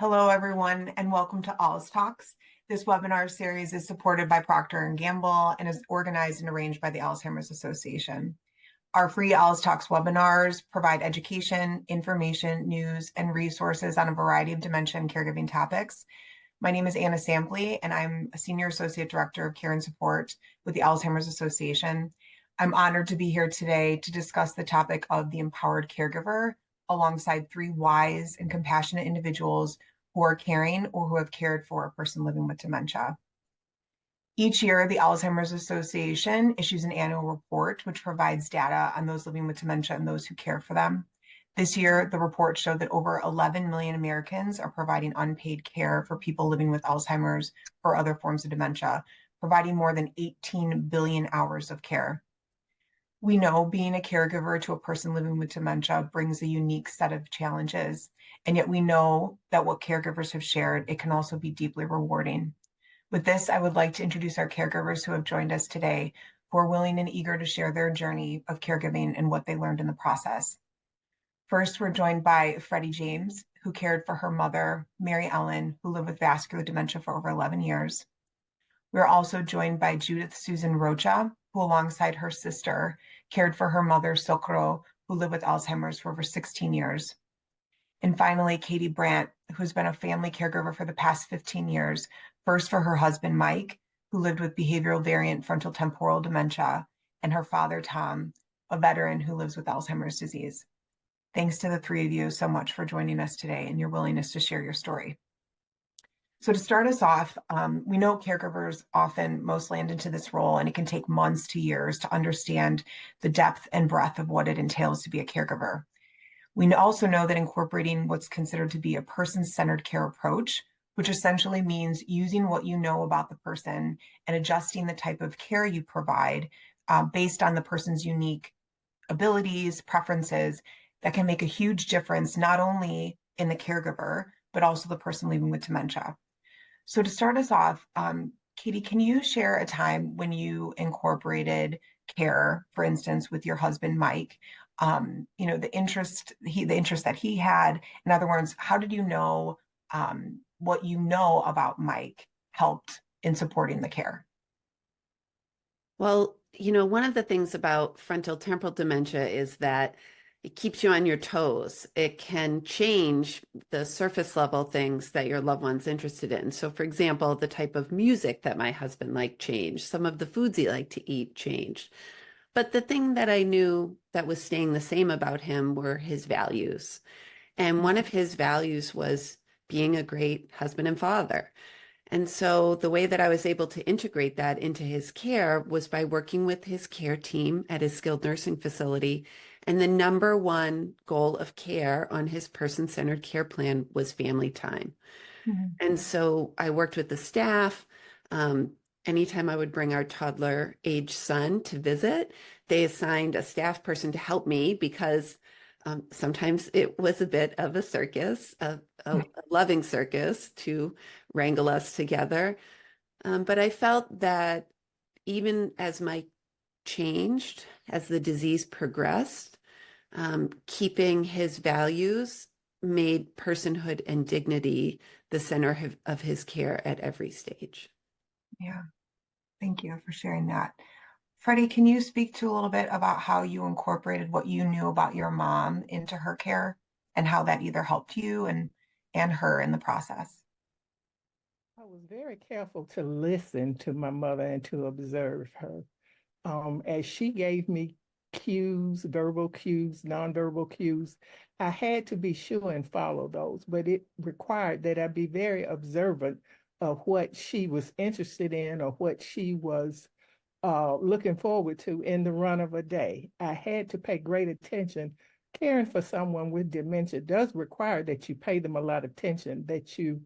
Hello, everyone, and welcome to ALZ Talks. This webinar series is supported by Procter & Gamble and is organized and arranged by the Alzheimer's Association. Our free ALZ Talks webinars provide education, information, news, and resources on a variety of dementia and caregiving topics. My name is Anna Sampley, and I'm a Senior Associate Director of Care and Support with the Alzheimer's Association. I'm honored to be here today to discuss the topic of the empowered caregiver alongside three wise and compassionate individuals who are caring or who have cared for a person living with dementia. Each year, the Alzheimer's Association issues an annual report which provides data on those living with dementia and those who care for them. This year, the report showed that over 11 million Americans are providing unpaid care for people living with Alzheimer's or other forms of dementia, providing more than 18 billion hours of care. We know being a caregiver to a person living with dementia brings a unique set of challenges, and yet we know that what caregivers have shared, it can also be deeply rewarding. With this, I would like to introduce our caregivers who have joined us today, who are willing and eager to share their journey of caregiving and what they learned in the process. First, we're joined by Freddie James, who cared for her mother, Mary Ellen, who lived with vascular dementia for over 11 years. We're also joined by Judith Susan Rocha, who alongside her sister cared for her mother, Sokro, who lived with Alzheimer's for over 16 years. And finally, Katie Brandt, who's been a family caregiver for the past 15 years, first for her husband, Mike, who lived with behavioral variant frontal temporal dementia, and her father, Tom, a veteran who lives with Alzheimer's disease. Thanks to the three of you so much for joining us today and your willingness to share your story. So to start us off, we know caregivers often most land into this role, and it can take months to years to understand the depth and breadth of what it entails to be a caregiver. We also know that incorporating what's considered to be a person-centered care approach, which essentially means using what you know about the person and adjusting the type of care you provide based on the person's unique abilities, preferences, that can make a huge difference not only in the caregiver, but also the person living with dementia. So to start us off, Katie, can you share a time when you incorporated care, for instance, with your husband, Mike? The interest that he had. In other words, how did you know what you know about Mike helped in supporting the care? Well, one of the things about frontal temporal dementia is that it keeps you on your toes. It can change the surface level things that your loved one's interested in. So, for example, the type of music that my husband liked changed. Some of the foods he liked to eat changed. But the thing that I knew that was staying the same about him were his values. And one of his values was being a great husband and father. And so the way that I was able to integrate that into his care was by working with his care team at his skilled nursing facility. And the number one goal of care on his person-centered care plan was family time. Mhm. And so I worked with the staff. Anytime I would bring our toddler age son to visit, they assigned a staff person to help me because sometimes it was a bit of a circus, a loving circus to wrangle us together. But I felt that even as Mike changed, as the disease progressed, keeping his values made personhood and dignity the center of his care at every stage. Yeah, thank you for sharing that. Freddie, can you speak to a little bit about how you incorporated what you knew about your mom into her care and how that either helped you and her in the process? I was very careful to listen to my mother and to observe her. As she gave me cues, verbal cues, nonverbal cues, I had to be sure and follow those, but it required that I be very observant of what she was interested in or what she was looking forward to in the run of a day. I had to pay great attention. Caring for someone with dementia does require that you pay them a lot of attention, that you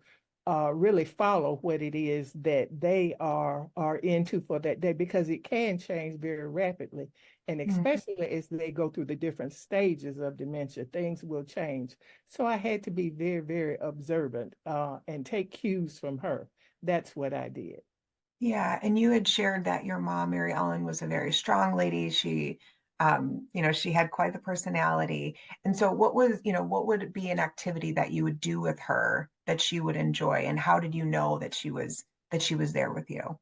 really follow what it is that they are into for that day, because it can change very rapidly. And especially as they go through the different stages of dementia, things will change. So I had to be very, very observant and take cues from her. That's what I did. Yeah, and you had shared that your mom, Mary Ellen, was a very strong lady. She She had quite the personality. And so what would be an activity that you would do with her that she would enjoy? And how did you know that she was there with you?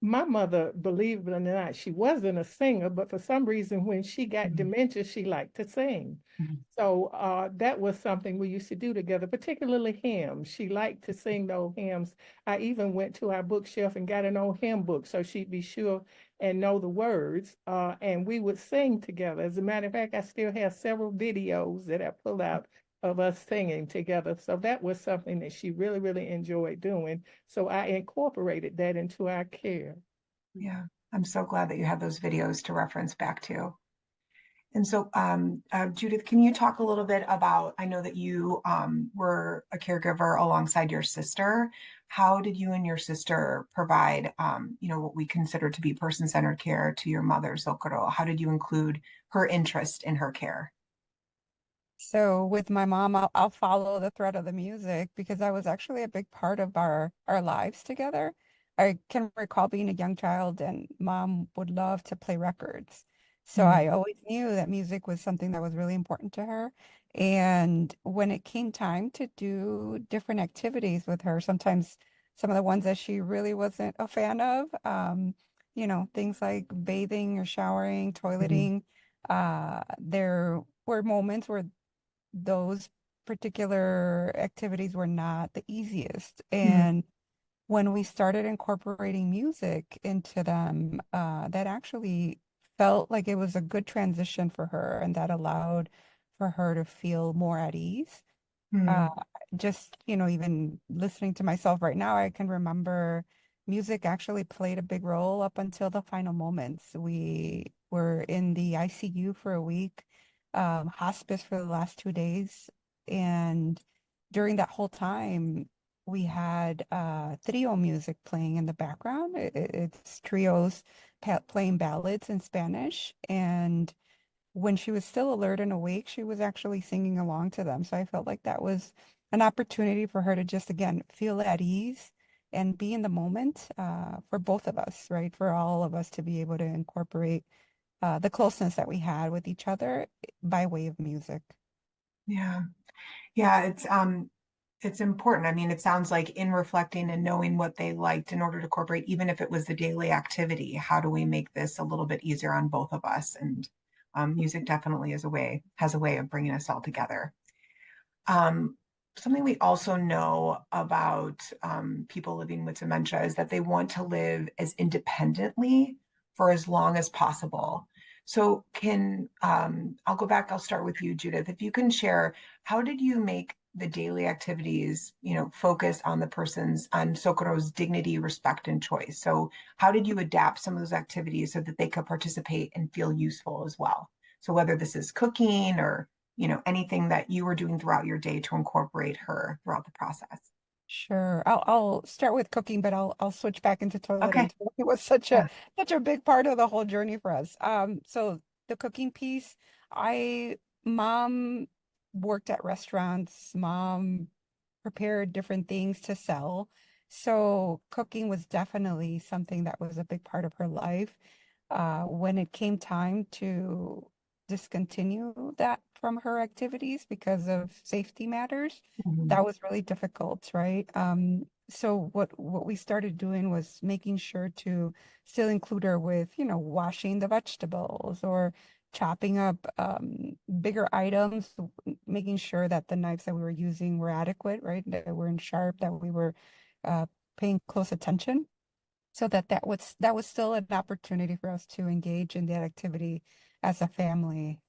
My mother, believe it or not, she wasn't a singer, but for some reason, when she got Mhm. dementia, she liked to sing. Mhm. So that was something we used to do together, particularly hymns. She liked to sing those hymns. I even went to our bookshelf and got an old hymn book so she'd be sure and know the words. And we would sing together. As a matter of fact, I still have several videos that I pulled out of us singing together. So that was something that she really, really enjoyed doing. So I incorporated that into our care. Yeah, I'm so glad that you have those videos to reference back to. And so, Judith, can you talk a little bit about, I know that you were a caregiver alongside your sister. How did you and your sister provide, what we consider to be person-centered care to your mother, Zokoro? How did you include her interest in her care? So with my mom, I'll follow the thread of the music because that was actually a big part of our lives together. I can recall being a young child and mom would love to play records. So I Mm, always knew that music was something that was really important to her. And when it came time to do different activities with her, sometimes some of the ones that she really wasn't a fan of, things like bathing or showering, mhm, toileting, there were moments where those particular activities were not the easiest. mm, And when we started incorporating music into them, that actually felt like it was a good transition for her and that allowed for her to feel more at ease. Uh, mm, just, even listening to myself right now, I can remember music actually played a big role up until the final moments. We were in the ICU for a week, hospice for the last 2 days. And during that whole time, we had trio music playing in the background. It's trios playing ballads in Spanish. And when she was still alert and awake, she was actually singing along to them. So I felt like that was an opportunity for her to just, again, feel at ease and be in the moment for both of us, right? For all of us to be able to incorporate the closeness that we had with each other by way of music. yeah. Yeah, it's important. I mean, it sounds like in reflecting and knowing what they liked in order to incorporate, even if it was the daily activity, how do we make this a little bit easier on both of us? And music definitely has a way of bringing us all together. Um, Something we also know about people living with dementia is that they want to live as independently for as long as possible. So I'll go back, I'll start with you, Judith. If you can share, how did you make the daily activities, focus on on Socorro's dignity, respect, and choice? So how did you adapt some of those activities so that they could participate and feel useful as well? So whether this is cooking or anything that you were doing throughout your day to incorporate her throughout the process. Sure. I'll start with cooking, but I'll switch back into toileting Okay. too. It was Yeah. such a big part of the whole journey for us. So the cooking piece, I mom worked at restaurants, mom prepared different things to sell. So cooking was definitely something that was a big part of her life. When it came time to discontinue that from her activities because of safety matters, Mhm. that was really difficult, right? So what we started doing was making sure to still include her with, washing the vegetables or chopping up bigger items, making sure that the knives that we were using were adequate, right? That were in sharp, that we were uh, paying close attention, so that was still an opportunity for us to engage in that activity as a family.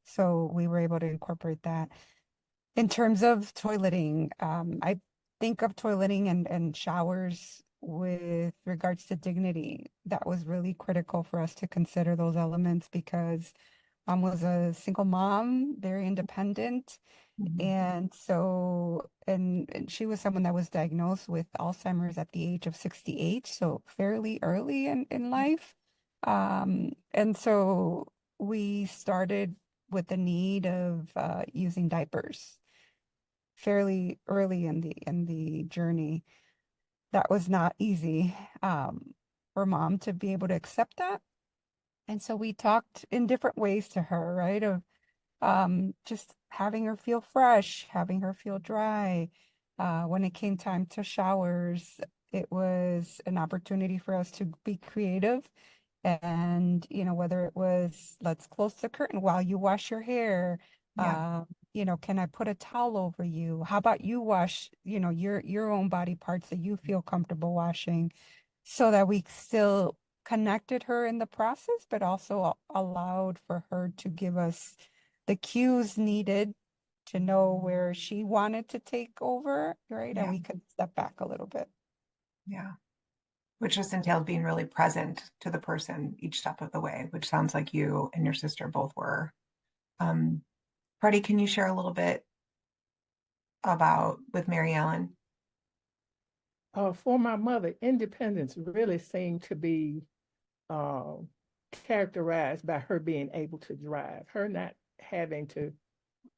So we were able to incorporate that. In terms of toileting, I think of toileting and showers with regards to dignity. That was really critical for us to consider those elements because was a single mom, very independent. Mhm. And so, and she was someone that was diagnosed with Alzheimer's at the age of 68, so fairly early in life. And so we started with the need of using diapers fairly early in the journey. That was not easy for mom to be able to accept that. And so we talked in different ways to her, right? Of just having her feel fresh, having her feel dry. When it came time to showers, it was an opportunity for us to be creative. And, whether it was, let's close the curtain while you wash your hair, Yeah. can I put a towel over you? How about you wash, your own body parts that you feel comfortable washing, so that we still connected her in the process, but also allowed for her to give us the cues needed to know where she wanted to take over, right? And Yeah. we could step back a little bit. Yeah. Which just entailed being really present to the person each step of the way, which sounds like you and your sister both were. Freddie, can you share a little bit about with Mary Ellen? For my mother, independence really seemed to be uh, characterized by her being able to drive.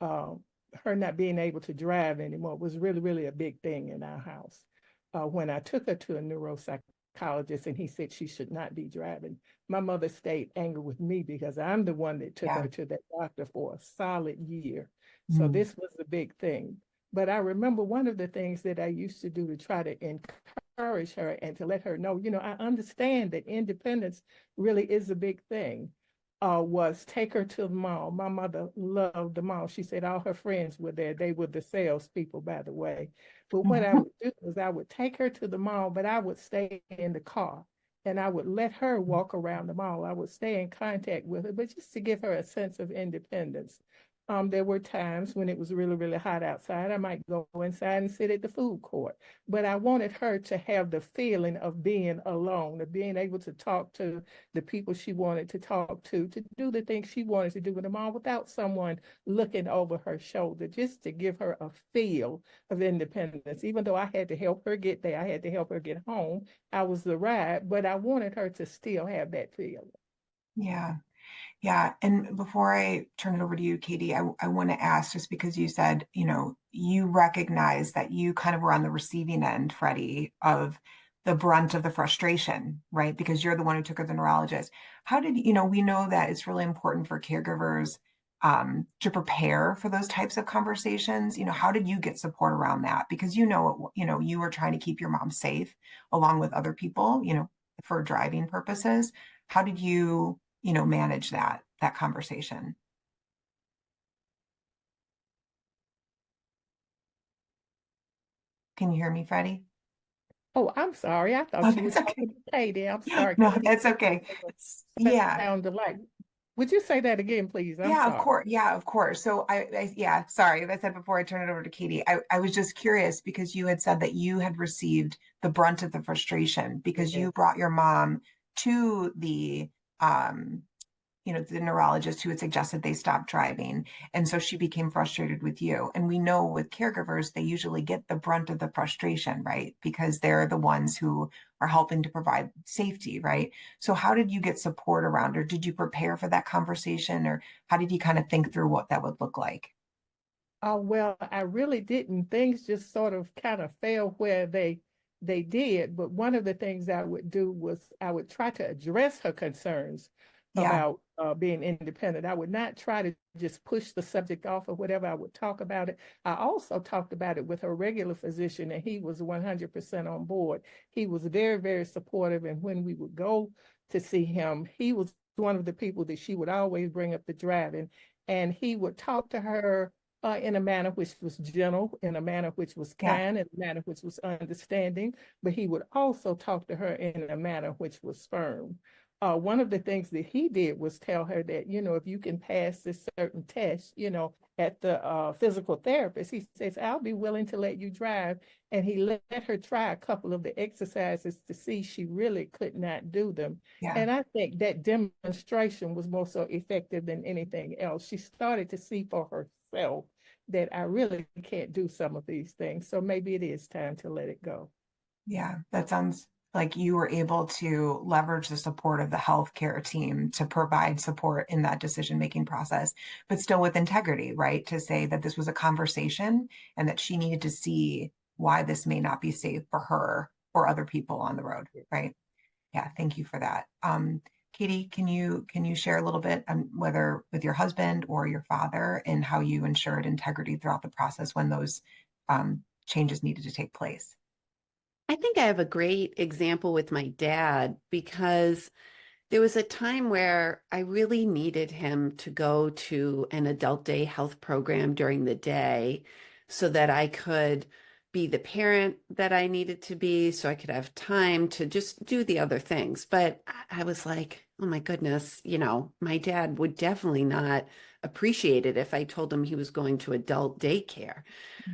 Uh, her not being able to drive anymore was really, really a big thing in our house. When I took her to a neuropsychologist and he said she should not be driving, my mother stayed angry with me because I'm the one that took Yeah. her to that doctor for a solid year. So Mm. this was a big thing. But I remember one of the things that I used to do to try to encourage her and to let her know, I understand that independence really is a big thing. Was take her to the mall. My mother loved the mall. She said all her friends were there. They were the salespeople, by the way. But what I would do was I would take her to the mall, but I would stay in the car and I would let her walk around the mall. I would stay in contact with her, but just to give her a sense of independence. There were times when it was really, really hot outside. I might go inside and sit at the food court, but I wanted her to have the feeling of being alone, of being able to talk to the people she wanted to talk to do the things she wanted to do in the mall without someone looking over her shoulder, just to give her a feel of independence. Even though I had to help her get there, I had to help her get home. I was the ride, but I wanted her to still have that feeling. Yeah. Yeah. And before I turn it over to you, Katie, I want to ask, just because you said, you recognize that you kind of were on the receiving end, Freddie, of the brunt of the frustration, right? Because you're the one who took her to the neurologist. How did, we know that it's really important for caregivers to prepare for those types of conversations. How did you get support around that? Because you were trying to keep your mom safe along with other people, for driving purposes. How did you manage that conversation? Can you hear me, Freddie? Oh, I'm sorry. I Oh, thought you were that's okay. talking to Katie. I'm sorry. No, Katie, that's okay. Yeah. sound alike. Would you say that again, please? I'm Yeah, of sorry. course. Yeah, of course. So yeah, sorry. As I said before, I turn it over to Katie. I was just curious because you had said that you had received the brunt of the frustration because Yeah. you brought your mom to um, the neurologist who had suggested they stop driving. And so she became frustrated with you. And we know with caregivers, they usually get the brunt of the frustration, right? Because they're the ones who are helping to provide safety, right? So how did you get support around, or did you prepare for that conversation, or how did you kind of think through what that would look like? Well, I really didn't. Things just sort of kind of fell where they did. But one of the things I would do was I would try to address her concerns Yeah, about being independent. I would not try to just push the subject off or whatever. I would talk about it. I also talked about it with her regular physician, and he was 100% on board. He was very, very supportive. And when we would go to see him, he was one of the people that she would always bring up the driving, and he would talk to her in a manner which was gentle, in a manner which was yeah, kind, in a manner which was understanding, but he would also talk to her in a manner which was firm. One of the things that he did was tell her that, if you can pass this certain test, at the physical therapist, he says, I'll be willing to let you drive. And he let her try a couple of the exercises to see she really could not do them. yeah, And I think that demonstration was more so effective than anything else. She started to see for herself that I really can't do some of these things. So maybe it is time to let it go. yeah. That sounds like you were able to leverage the support of the healthcare team to provide support in that decision-making process, but still with integrity, right? To say that this was a conversation and that she needed to see why this may not be safe for her or other people on the road, right? Yeah, thank you for that. Katie, can you share a little bit on whether with your husband or your father and how you ensured integrity throughout the process when those changes needed to take place? I think I have a great example with my dad because there was a time where I really needed him to go to an adult day health program during the day so that I could be the parent that I needed to be, so I could have time to just do the other things. But I was like, oh my goodness, my dad would definitely not appreciate it if I told him he was going to adult daycare.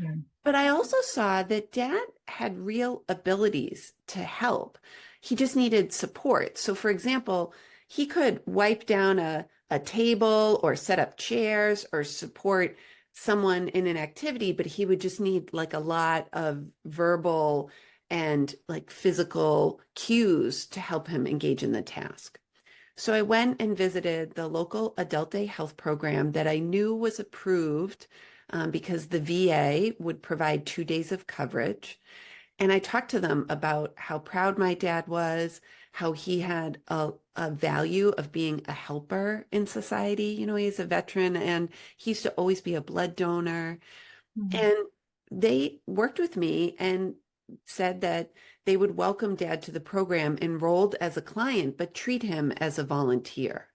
Yeah. But I also saw that dad had real abilities to help. He just needed support. So, for example, he could wipe down a table or set up chairs or support someone in an activity, but he would just need like a lot of verbal and like physical cues to help him engage in the task. So I went and visited the local adult day health program that I knew was approved because the VA would provide 2 days of coverage. And I talked to them about how proud my dad was, how he had a value of being a helper in society. He's a veteran and he used to always be a blood donor. Mhm. And they worked with me and said that they would welcome dad to the program enrolled as a client, but treat him as a volunteer.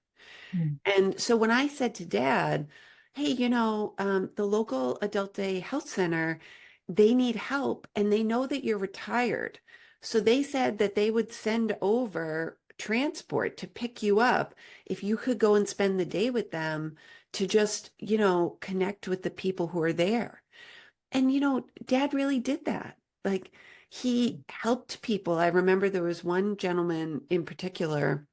Mhm. And so when I said to dad, hey, the local adult day health center, they need help and they know that you're retired. So they said that they would send over transport to pick you up if you could go and spend the day with them to just, connect with the people who are there. And, dad really did that. Like he helped people. I remember there was one gentleman in particular,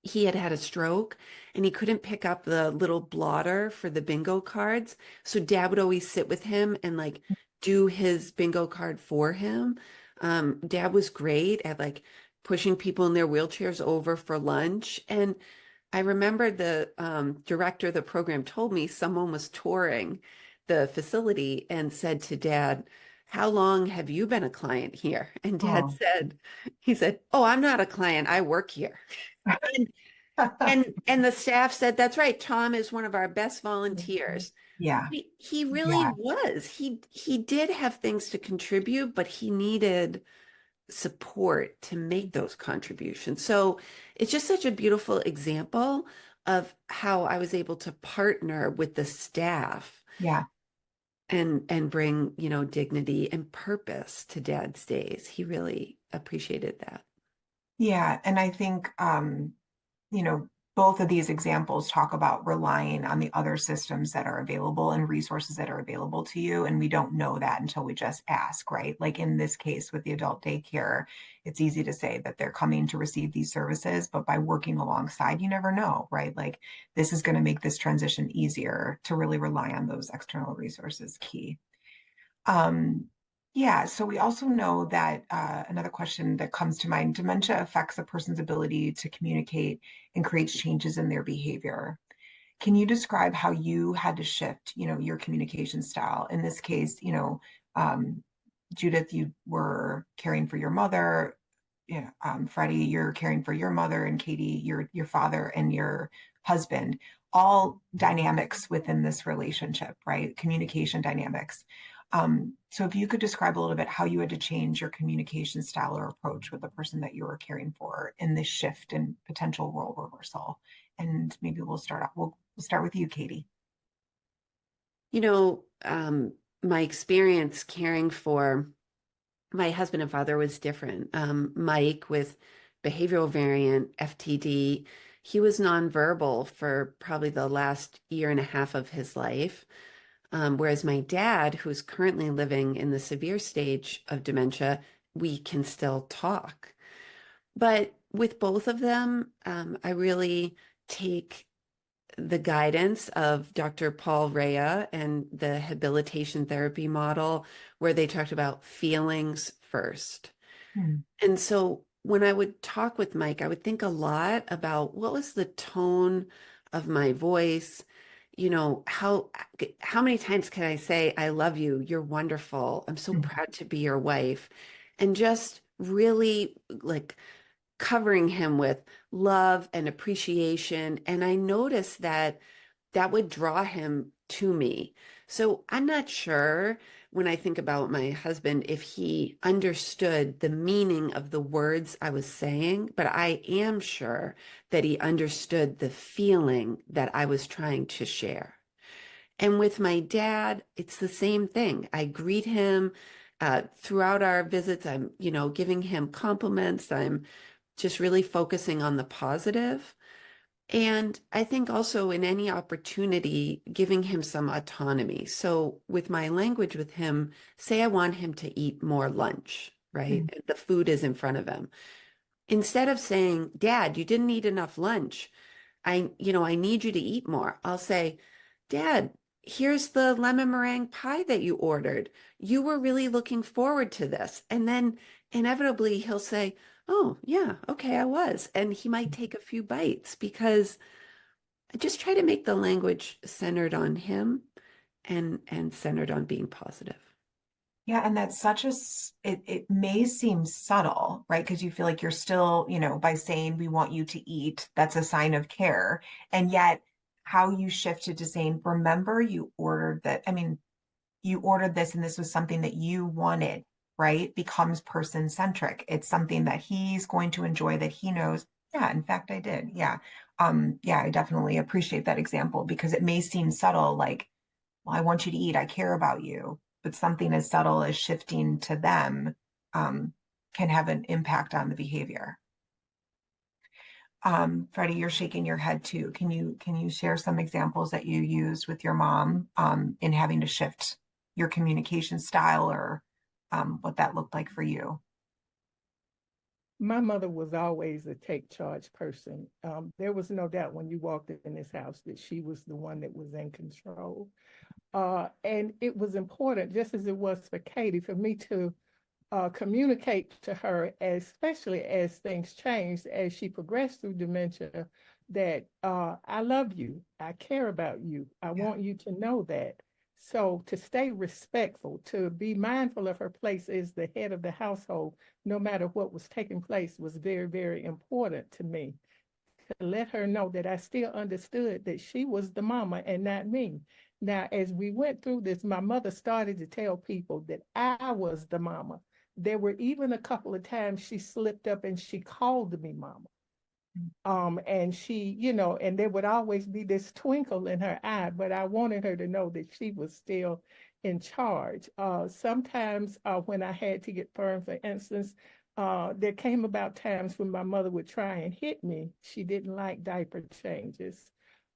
he had had a stroke and he couldn't pick up the little blotter for the bingo cards. So dad would always sit with him and like do his bingo card for him. Dad was great at like pushing people in their wheelchairs over for lunch. And I remember the director of the program told me someone was touring the facility and said to dad, how long have you been a client here? And dad Oh. he said, oh, I'm not a client. I work here. And and the staff said, that's right. Tom is one of our best volunteers. Yeah. He really Yeah. was. He did have things to contribute, but he needed support to make those contributions. So it's just such a beautiful example of how I was able to partner with the staff Yeah. and bring, dignity and purpose to dad's days. He really appreciated that. Yeah. And I think you know, both of these examples talk about relying on the other systems that are available and resources that are available to you. And we don't know that until we just ask, right? Like in this case with the adult daycare, it's easy to say that they're coming to receive these services, but by working alongside, you never know, right? Like this is going to make this transition easier to really rely on those external resources key. Um, yeah, so we also know that another question that comes to mind, dementia affects a person's ability to communicate and creates changes in their behavior. Can you describe how you had to shift, your communication style? In this case, um, Judith, you were caring for your mother. Yeah, Freddie, you're caring for your mother, and Katie, your father and your husband. All dynamics within this relationship, right? Communication dynamics. So if you could describe a little bit how you had to change your communication style or approach with the person that you were caring for in this shift and potential role reversal. And maybe we'll start off. We'll start with you, Katie. You know, my experience caring for my husband and father was different. Mike with behavioral variant FTD, he was nonverbal for probably the last year and a half of his life. Whereas my dad, who's currently living in the severe stage of dementia, we can still talk. But with both of them, I really take the guidance of Dr. Paul Rea and the habilitation therapy model, where they talked about feelings first. Hmm. And so when I would talk with Mike, I would think a lot about what was the tone of my voice. How many times can I say, I love you, you're wonderful, I'm so Hmm. proud to be your wife, and just really like covering him with love and appreciation. And I noticed that that would draw him to me. So I'm not sure when I think about my husband if he understood the meaning of the words I was saying, but I am sure that he understood the feeling that I was trying to share. And with my dad, it's the same thing. I greet him throughout our visits. I'm, giving him compliments. I'm just really focusing on the positive. And I think also in any opportunity, giving him some autonomy. So with my language with him, say I want him to eat more lunch, right? Mm. The food is in front of him. Instead of saying, Dad, you didn't eat enough lunch. I need you to eat more. I'll say, Dad, here's the lemon meringue pie that you ordered. You were really looking forward to this. And then inevitably he'll say, oh, yeah, okay, I was. And he might take a few bites because I just try to make the language centered on him and centered on being positive. Yeah, and that's it may seem subtle, right? Because you feel like you're still, by saying we want you to eat, that's a sign of care. And yet how you shifted to saying, remember you ordered that. I mean, you ordered this and this was something that you wanted, right? Becomes person centric. It's something that he's going to enjoy that he knows. Yeah, in fact, I did. Yeah. Yeah, I definitely appreciate that example because it may seem subtle, like, well, I want you to eat, I care about you, but something as subtle as shifting to them can have an impact on the behavior. Freddie, you're shaking your head too. Can you share some examples that you used with your mom in having to shift your communication style or what that looked like for you? My mother was always a take charge person. There was no doubt when you walked in this house that she was the one that was in control. And it was important, just as it was for Katie, for me to communicate to her, especially as things changed, as she progressed through dementia, that I love you, I care about you, I want you to know that. So to stay respectful, to be mindful of her place as the head of the household, no matter what was taking place, was very, very important to me. To let her know that I still understood that she was the mama and not me. Now, as we went through this, my mother started to tell people that I was the mama. There were even a couple of times she slipped up and she called me mama. And she, and there would always be this twinkle in her eye, but I wanted her to know that she was still in charge. Sometimes when I had to get firm, for instance, there came about times when my mother would try and hit me. She didn't like diaper changes.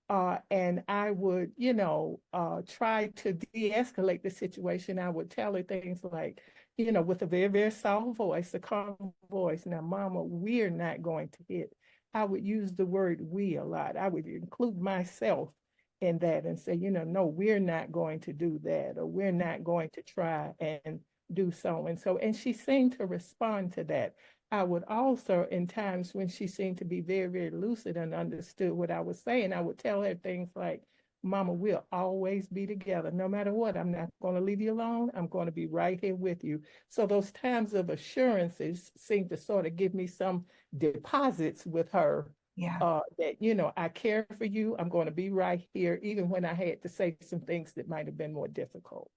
And I would, try to de-escalate the situation. I would tell her things like, with a very, very soft voice, a calm voice, now, Mama, we're not going to hit. I would use the word we a lot. I would include myself in that and say, no, we're not going to do that, or we're not going to try and do so and so. And she seemed to respond to that. I would also, in times when she seemed to be very, very lucid and understood what I was saying, I would tell her things like, Mama, we'll always be together. No matter what, I'm not going to leave you alone. I'm going to be right here with you. So those times of assurances seem to sort of give me some deposits with her. Yeah. That, I care for you. I'm going to be right here, even when I had to say some things that might have been more difficult.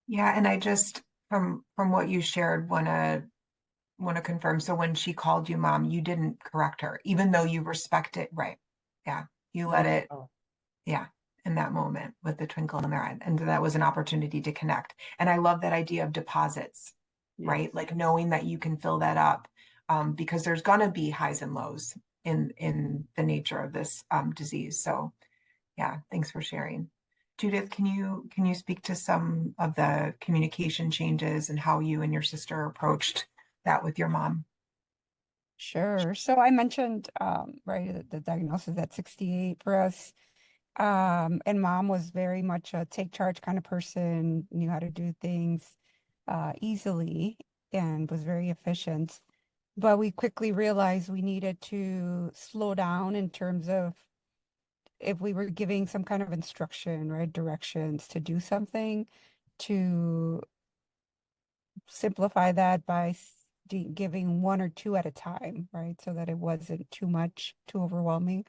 Yeah, and I just from what you shared want to confirm. So when she called you mom, you didn't correct her, even though you respect it, right? Yeah, you let it. Yeah, in that moment with the twinkle in their eye, and that was an opportunity to connect. And I love that idea of deposits, right? Like knowing that you can fill that up, because there's gonna be highs and lows in the nature of this disease. So yeah, thanks for sharing. Judith, can you speak to some of the communication changes and how you and your sister approached that with your mom? Sure. So I mentioned, right, the diagnosis at 68 for us. And mom was very much a take charge kind of person, knew how to do things easily and was very efficient. But we quickly realized we needed to slow down in terms of if we were giving some kind of instruction, right, directions to do something, to simplify that by giving one or two at a time, right? So that it wasn't too much, too overwhelming.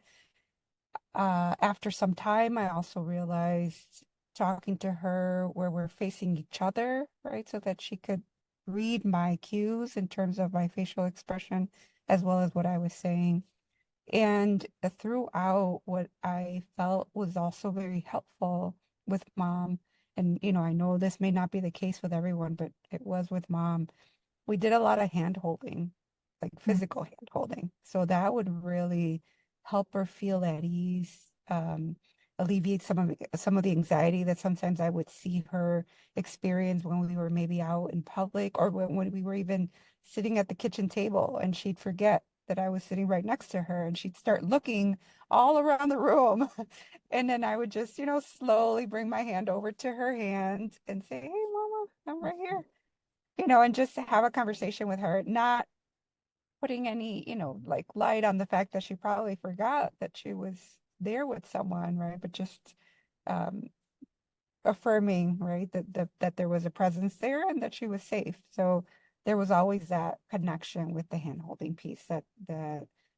After some time, I also realized talking to her where we're facing each other, right? So that she could read my cues in terms of my facial expression as well as what I was saying. And throughout, what I felt was also very helpful with mom, and I know this may not be the case with everyone, but it was with mom. We did a lot of hand holding, like Mm. physical hand holding. So that would really help her feel at ease, alleviate some of the anxiety that sometimes I would see her experience when we were maybe out in public, or when we were even sitting at the kitchen table and she'd forget that I was sitting right next to her and she'd start looking all around the room. And then I would just, slowly bring my hand over to her hand and say, "Hey, mama, I'm right here." And just to have a conversation with her, not putting any, like light on the fact that she probably forgot that she was there with someone, right? But just um, affirming, right, that there was a presence there and that she was safe. So there was always that connection with the hand holding piece that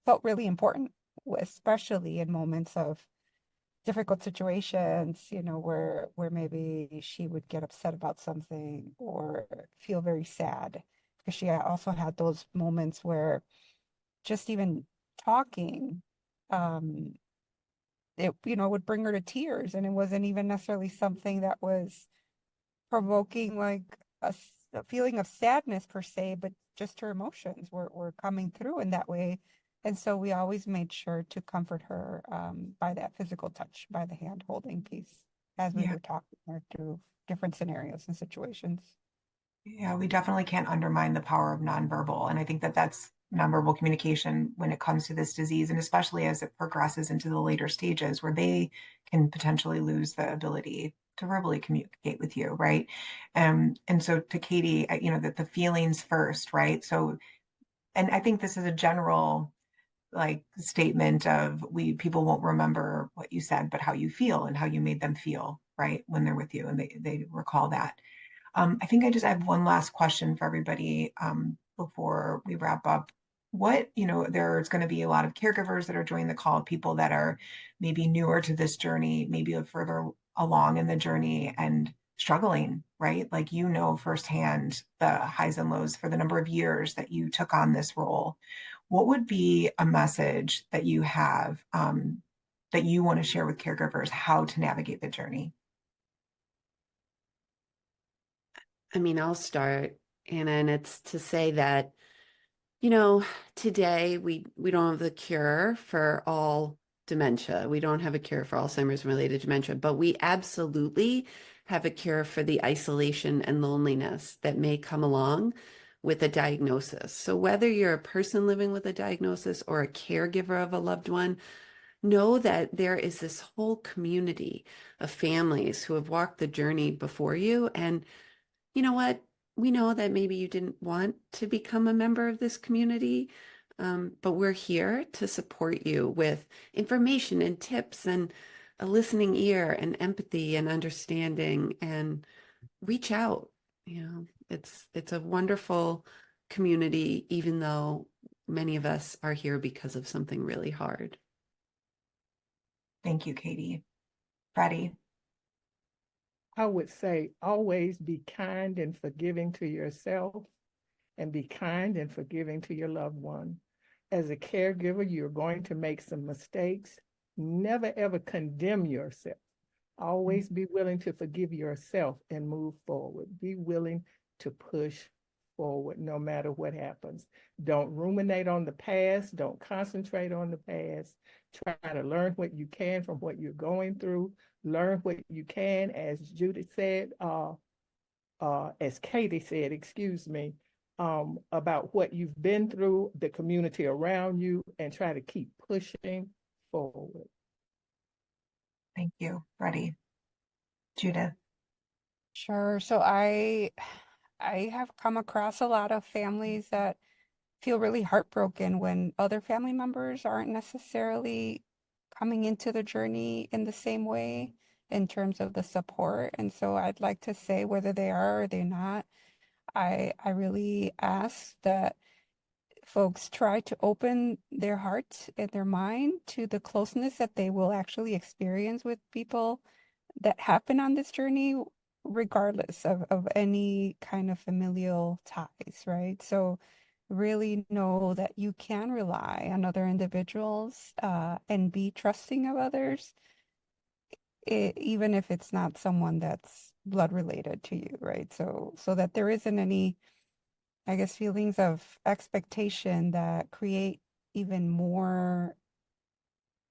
felt really important, especially in moments of difficult situations, where maybe she would get upset about something or feel very sad. Because she also had those moments where just even talking, um, it, would bring her to tears. And it wasn't even necessarily something that was provoking like a feeling of sadness per se, but just her emotions were coming through in that way. And so we always made sure to comfort her by that physical touch, by the hand holding piece as we Yeah. were talking her through different scenarios and situations. Yeah, we definitely can't undermine the power of nonverbal. And I think that that's nonverbal communication when it comes to this disease, and especially as it progresses into the later stages where they can potentially lose the ability to verbally communicate with you, right? And so to Katie, that the feelings first, right? So, and I think this is a general like statement of people won't remember what you said, but how you feel and how you made them feel, right? When they're with you and they recall that. I think I just have one last question for everybody before we wrap up. There's going to be a lot of caregivers that are joining the call, people that are maybe newer to this journey, maybe further along in the journey and struggling, right? Like, firsthand the highs and lows for the number of years that you took on this role. What would be a message that you have that you want to share with caregivers how to navigate the journey? I mean, I'll start, Anna, and it's to say that, today we don't have the cure for all dementia. We don't have a cure for Alzheimer's related dementia, but we absolutely have a cure for the isolation and loneliness that may come along with a diagnosis. So whether you're a person living with a diagnosis or a caregiver of a loved one, know that there is this whole community of families who have walked the journey before you. And you know what? We know that maybe you didn't want to become a member of this community, but we're here to support you with information and tips and a listening ear and empathy and understanding, and reach out. It's a wonderful community, even though many of us are here because of something really hard. Thank you, Katie. Freddie. I would say always be kind and forgiving to yourself and be kind and forgiving to your loved one. As a caregiver, you're going to make some mistakes. Never ever condemn yourself. Always be willing to forgive yourself and move forward. Be willing to push forward no matter what happens. Don't ruminate on the past. Don't concentrate on the past. Try to learn what you can from what you're going through. Learn what you can, as Judith said, as Katie said, excuse me, about what you've been through, the community around you, and try to keep pushing forward. Thank you, Freddie. Judith. Sure. So I have come across a lot of families that feel really heartbroken when other family members aren't necessarily coming into the journey in the same way in terms of the support. And so I'd like to say, whether they are or they're not, I really ask that folks try to open their hearts and their mind to the closeness that they will actually experience with people that have been on this journey, regardless of any kind of familial ties, right? So really know that you can rely on other individuals and be trusting of others, even if it's not someone that's blood related to you, right? So that there isn't any, I guess, feelings of expectation that create even more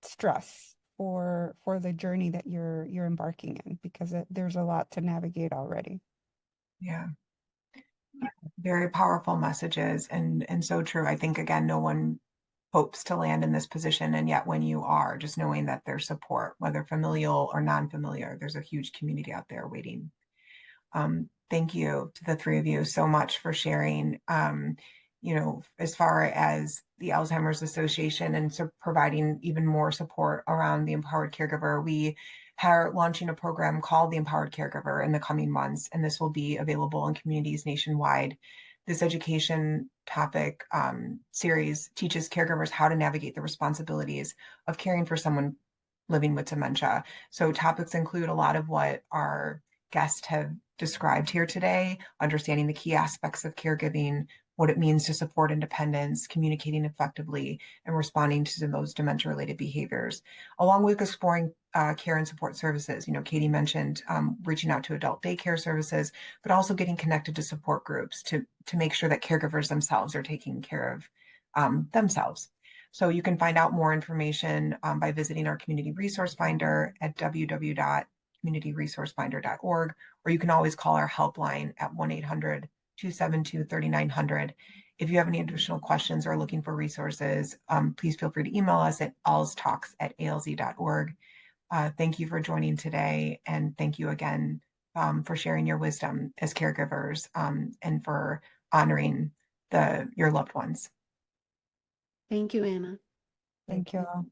stress for the journey that you're embarking in, because there's a lot to navigate already. Yeah. Very powerful messages and so true. I think again, no one hopes to land in this position, and yet when you are, just knowing that there's support, whether familial or non-familiar, there's a huge community out there waiting. Thank you to the three of you so much for sharing. As far as the Alzheimer's Association and so providing even more support around the Empowered Caregiver, we are launching a program called the Empowered Caregiver in the coming months, and this will be available in communities nationwide. This education topic series teaches caregivers how to navigate the responsibilities of caring for someone living with dementia. So topics include a lot of what our guests have described here today, understanding the key aspects of caregiving, what it means to support independence, communicating effectively, and responding to those dementia-related behaviors, along with exploring care and support services. Katie mentioned reaching out to adult daycare services, but also getting connected to support groups to make sure that caregivers themselves are taking care of themselves. So you can find out more information by visiting our community resource finder at www.communityresourcefinder.org, or you can always call our helpline at 1-800-272-3900. If you have any additional questions or are looking for resources, please feel free to email us at alztalks@alz.org. Thank you for joining today, and thank you again for sharing your wisdom as caregivers and for honoring your loved ones. Thank you, Anna. Thank you all.